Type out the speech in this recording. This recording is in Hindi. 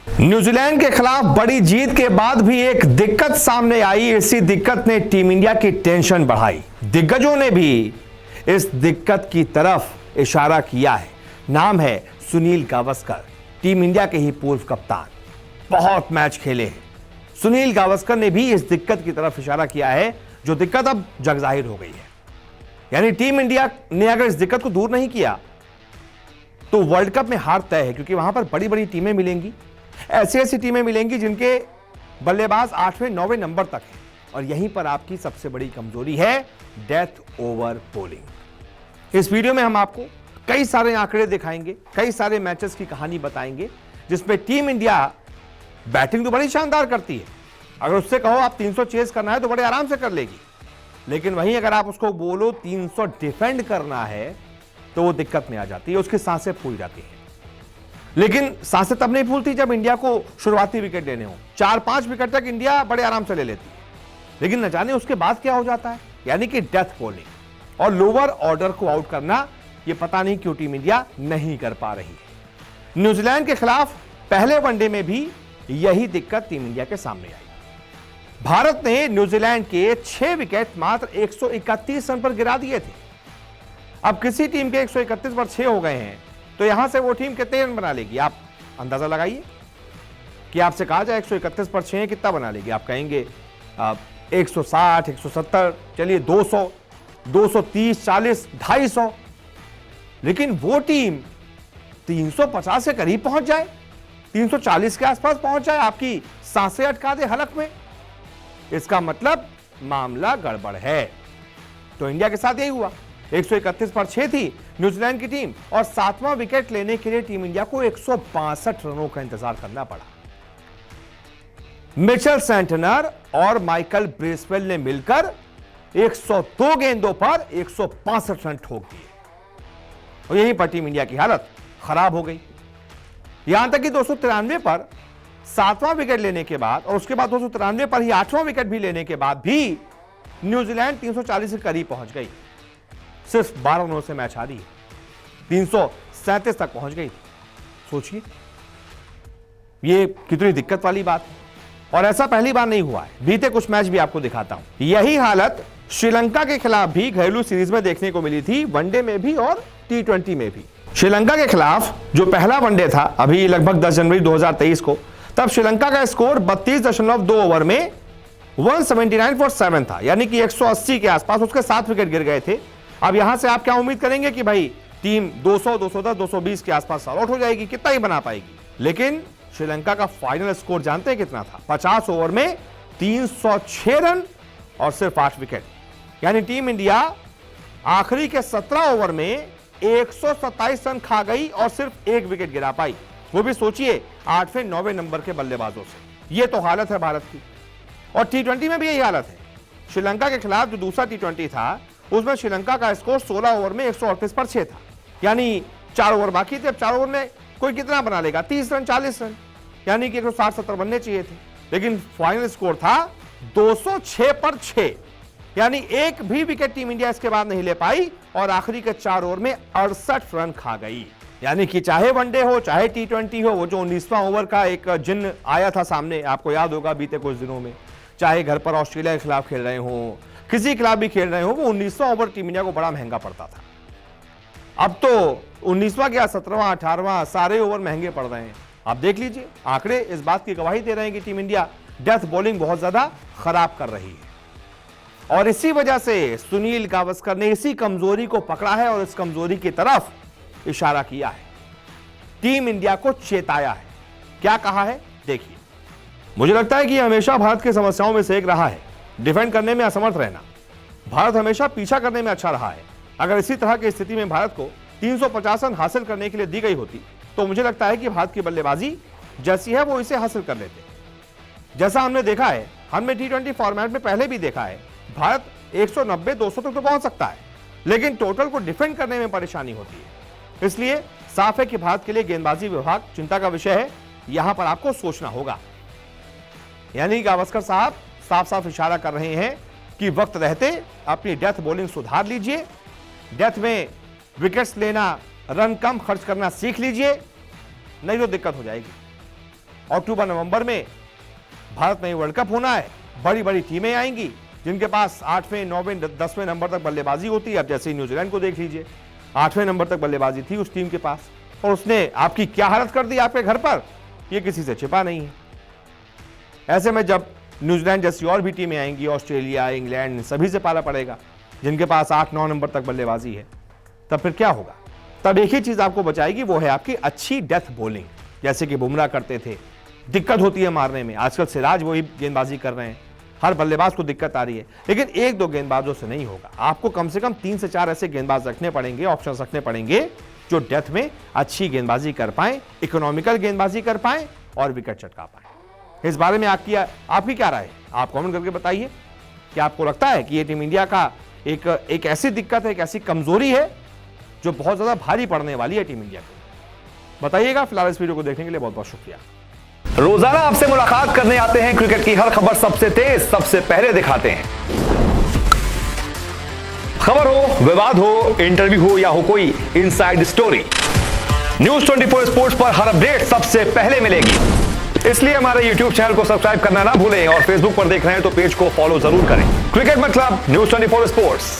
न्यूजीलैंड के खिलाफ बड़ी जीत के बाद भी एक दिक्कत सामने आई। इसी दिक्कत ने टीम इंडिया की टेंशन बढ़ाई। दिग्गजों ने भी इस दिक्कत की तरफ इशारा किया है। नाम है सुनील गावस्कर, टीम इंडिया के ही पूर्व कप्तान, बहुत मैच खेले हैं। सुनील गावस्कर ने भी इस दिक्कत की तरफ इशारा किया है, जो दिक्कत अब जगजाहिर हो गई है। यानी टीम इंडिया ने अगर इस दिक्कत को दूर नहीं किया तो वर्ल्ड कप में हार तय है, क्योंकि वहां पर बड़ी बड़ी टीमें मिलेंगी, ऐसी ऐसी टीमें मिलेंगी जिनके बल्लेबाज 8वें 9वें नंबर तक हैं। और यहीं पर आपकी सबसे बड़ी कमजोरी है डेथ ओवर बॉलिंग। इस वीडियो में हम आपको कई सारे आंकड़े दिखाएंगे, कई सारे मैचेस की कहानी बताएंगे, जिसमें टीम इंडिया बैटिंग तो बड़ी शानदार करती है। अगर उससे कहो आप 300 चेस करना है तो बड़े आराम से कर लेगी, लेकिन वहीं अगर आप उसको बोलो 300 डिफेंड करना है तो वो दिक्कत में आ जाती है, उसकी सांसें फूल जाती हैं। लेकिन सांसें तब नहीं फूलती जब इंडिया को शुरुआती विकेट लेने हो। 4-5 विकेट तक इंडिया बड़े आराम से ले लेती है, लेकिन न जाने उसके बाद क्या हो जाता है, यानी कि डेथ बॉलिंग और लोअर ऑर्डर को आउट करना। यह पता नहीं क्यों टीम इंडिया नहीं कर पा रही है। न्यूजीलैंड के खिलाफ पहले वनडे में भी यही दिक्कत टीम इंडिया के सामने आई। भारत ने न्यूजीलैंड के 6 विकेट मात्र 131 रन पर गिरा दिए थे। अब किसी टीम के 131 पर 6 हो गए हैं तो यहां से वो टीम कितने रन बना लेगी, आप अंदाजा लगाइए। कि आपसे कहा जाए 131 पर 6 कितना बना लेगी, आप कहेंगे 160, 170, चलिए 200, 230, 40, 250। लेकिन वो टीम 350 के करीब पहुंच जाए, 340 के आसपास पहुंच जाए, आपकी सांसें अटका दे हलक में, इसका मतलब मामला गड़बड़ है। तो इंडिया के साथ यही हुआ। 131 पर 6 थी न्यूजीलैंड की टीम और 7वां विकेट लेने के लिए टीम इंडिया को 162 रनों का इंतजार करना पड़ा। मिचेल सेंटनर और माइकल ब्रेसवेल ने मिलकर 102 गेंदों पर 165 रन ठोक दिए और यहीं पर टीम इंडिया की हालत खराब हो गई। यहां तक कि 293 पर 7वां विकेट लेने के बाद और उसके बाद 293 पर ही 8वां विकेट भी लेने के बाद भी न्यूजीलैंड 340 के करीब पहुंच गई। सिर्फ 12 रनों से मैच हारी, 337 तक पहुंच गई। सोचिए ये कितनी दिक्कत वाली बात है। और ऐसा पहली बार नहीं हुआ है, बीते कुछ मैच भी आपको दिखाता हूं। यही हालत श्रीलंका के खिलाफ भी घरेलू सीरीज में देखने को मिली थी, वनडे में भी और T20 में भी। श्रीलंका के खिलाफ जो पहला वनडे था अभी लगभग 10 जनवरी 2023 को, तब श्रीलंका का स्कोर 32.2 ओवर में 179 फॉर 7 था, यानी कि 180 के आसपास। उसके 7 विकेट गिर गए थे। अब यहां से आप क्या उम्मीद करेंगे कि भाई टीम 200, 210, 220 के आसपास आउट हो जाएगी, कितना ही बना पाएगी। लेकिन श्रीलंका का फाइनल स्कोर जानते हैं कितना था? 50 ओवर में 306 रन और सिर्फ 8 विकेट। यानी टीम इंडिया आखिरी के 17 ओवर में 127 रन खा गई और सिर्फ 1 विकेट गिरा पाई, वो भी सोचिए 8वें 9वें नंबर के बल्लेबाजों से। ये तो हालत है भारत की। और T20 में भी यही हालत है। श्रीलंका के खिलाफ जो दूसरा T20 था उसमें श्रीलंका का स्कोर 16 ओवर में 138 पर 6 था, यानी 4 ओवर बाकी थे। अब 4 ओवर में कोई कितना बना लेगा? 30 रन, 40 रन, यानी कि 160-70 बनने चाहिए थे। लेकिन फाइनल स्कोर था 206 पर 6, यानी एक भी विकेट टीम इंडिया इसके बाद नहीं ले पाई और आखिरी के 4 ओवर में 68 रन खा गई। यानी कि चाहे वनडे हो चाहे T20 हो, वो जो 19वां ओवर का एक जिन्न आया था सामने, आपको याद होगा बीते कुछ दिनों में, चाहे घर पर ऑस्ट्रेलिया के खिलाफ खेल रहे हो, किसी खिलाफ भी खेल रहे हो, वो 19वां ओवर टीम इंडिया को बड़ा महंगा पड़ता था। अब तो 19वां क्या 17वां 18वां सारे ओवर महंगे पड़ रहे हैं। आप देख लीजिए, आंकड़े इस बात की गवाही दे रहे हैं कि टीम इंडिया डेथ बॉलिंग बहुत ज्यादा खराब कर रही है। और इसी वजह से सुनील गावस्कर ने इसी कमजोरी को पकड़ा है और इस कमजोरी की तरफ इशारा किया है, टीम इंडिया को चेताया है। क्या कहा है देखिए। मुझे लगता है कि हमेशा भारत की समस्याओं में से एक रहा है डिफेंड करने में असमर्थ रहना। भारत हमेशा पीछा करने में अच्छा रहा है। अगर इसी तरह की स्थिति में भारत को 350 रन हासिल करने के लिए दी गई होती तो मुझे लगता है कि भारत की बल्लेबाजी जैसी है वो इसे हासिल कर लेते। जैसा हमने देखा है, हमने T20 फॉर्मेट में पहले भी देखा है, भारत 190-200 तक तो पहुंच सकता है, लेकिन टोटल को डिफेंड करने में परेशानी होती है। इसलिए साफ है कि भारत के लिए गेंदबाजी विभाग चिंता का विषय है। यहां पर आपको सोचना होगा। यानी गावस्कर साहब साफ साफ इशारा कर रहे हैं कि वक्त रहते अपनी डेथ बॉलिंग सुधार लीजिए, डेथ में विकेट्स लेना, रन कम खर्च करना सीख लीजिए, नहीं तो दिक्कत हो जाएगी। अक्टूबर नवंबर में भारत में वर्ल्ड कप होना है, बड़ी बड़ी टीमें आएंगी जिनके पास 8वें 9वें 10वें नंबर तक बल्लेबाजी होती है। अब जैसे ही न्यूजीलैंड को देख लीजिए, 8वें नंबर तक बल्लेबाजी थी उस टीम के पास, और उसने आपकी क्या हालत कर दी आपके घर पर, यह किसी से छिपा नहीं है। ऐसे में जब न्यूजीलैंड जैसी और भी टीमें आएंगी, ऑस्ट्रेलिया, इंग्लैंड, सभी से पाला पड़ेगा जिनके पास 8-9 नंबर तक बल्लेबाजी है, तब फिर क्या होगा? तब एक ही चीज आपको बचाएगी, वो है आपकी अच्छी डेथ बॉलिंग, जैसे कि बुमराह करते थे। दिक्कत होती है मारने में, आजकल सिराज वही गेंदबाजी कर रहे हैं, हर बल्लेबाज को दिक्कत आ रही है, लेकिन एक दो गेंदबाजों से नहीं होगा। आपको कम से कम 3 से 4 ऐसे गेंदबाज रखने पड़ेंगे, ऑप्शन रखने पड़ेंगे जो डेथ में अच्छी गेंदबाजी कर पाए, इकोनॉमिकल गेंदबाजी कर पाए और विकेट चटका पाए। इस बारे में आपकी क्या राय है? आप कमेंट करके बताइए कि आपको लगता है कि ये टीम इंडिया का एक ऐसी दिक्कत है, एक ऐसी कमजोरी है जो बहुत ज्यादा भारी पड़ने वाली है टीम इंडिया को। बताइएगा। फिलहाल इस वीडियो को देखने के लिए बहुत बहुत शुक्रिया। रोजाना आपसे मुलाकात करने आते हैं, क्रिकेट की हर खबर सबसे तेज, सबसे पहले दिखाते हैं। खबर हो, विवाद हो, इंटरव्यू हो या हो कोई इनसाइड स्टोरी, न्यूज 24 स्पोर्ट्स पर हर अपडेट सबसे पहले मिलेगी। इसलिए हमारे YouTube चैनल को सब्सक्राइब करना ना भूलें और Facebook पर देख रहे हैं तो पेज को फॉलो जरूर करें। क्रिकेट मतलब न्यूज 24 स्पोर्ट्स।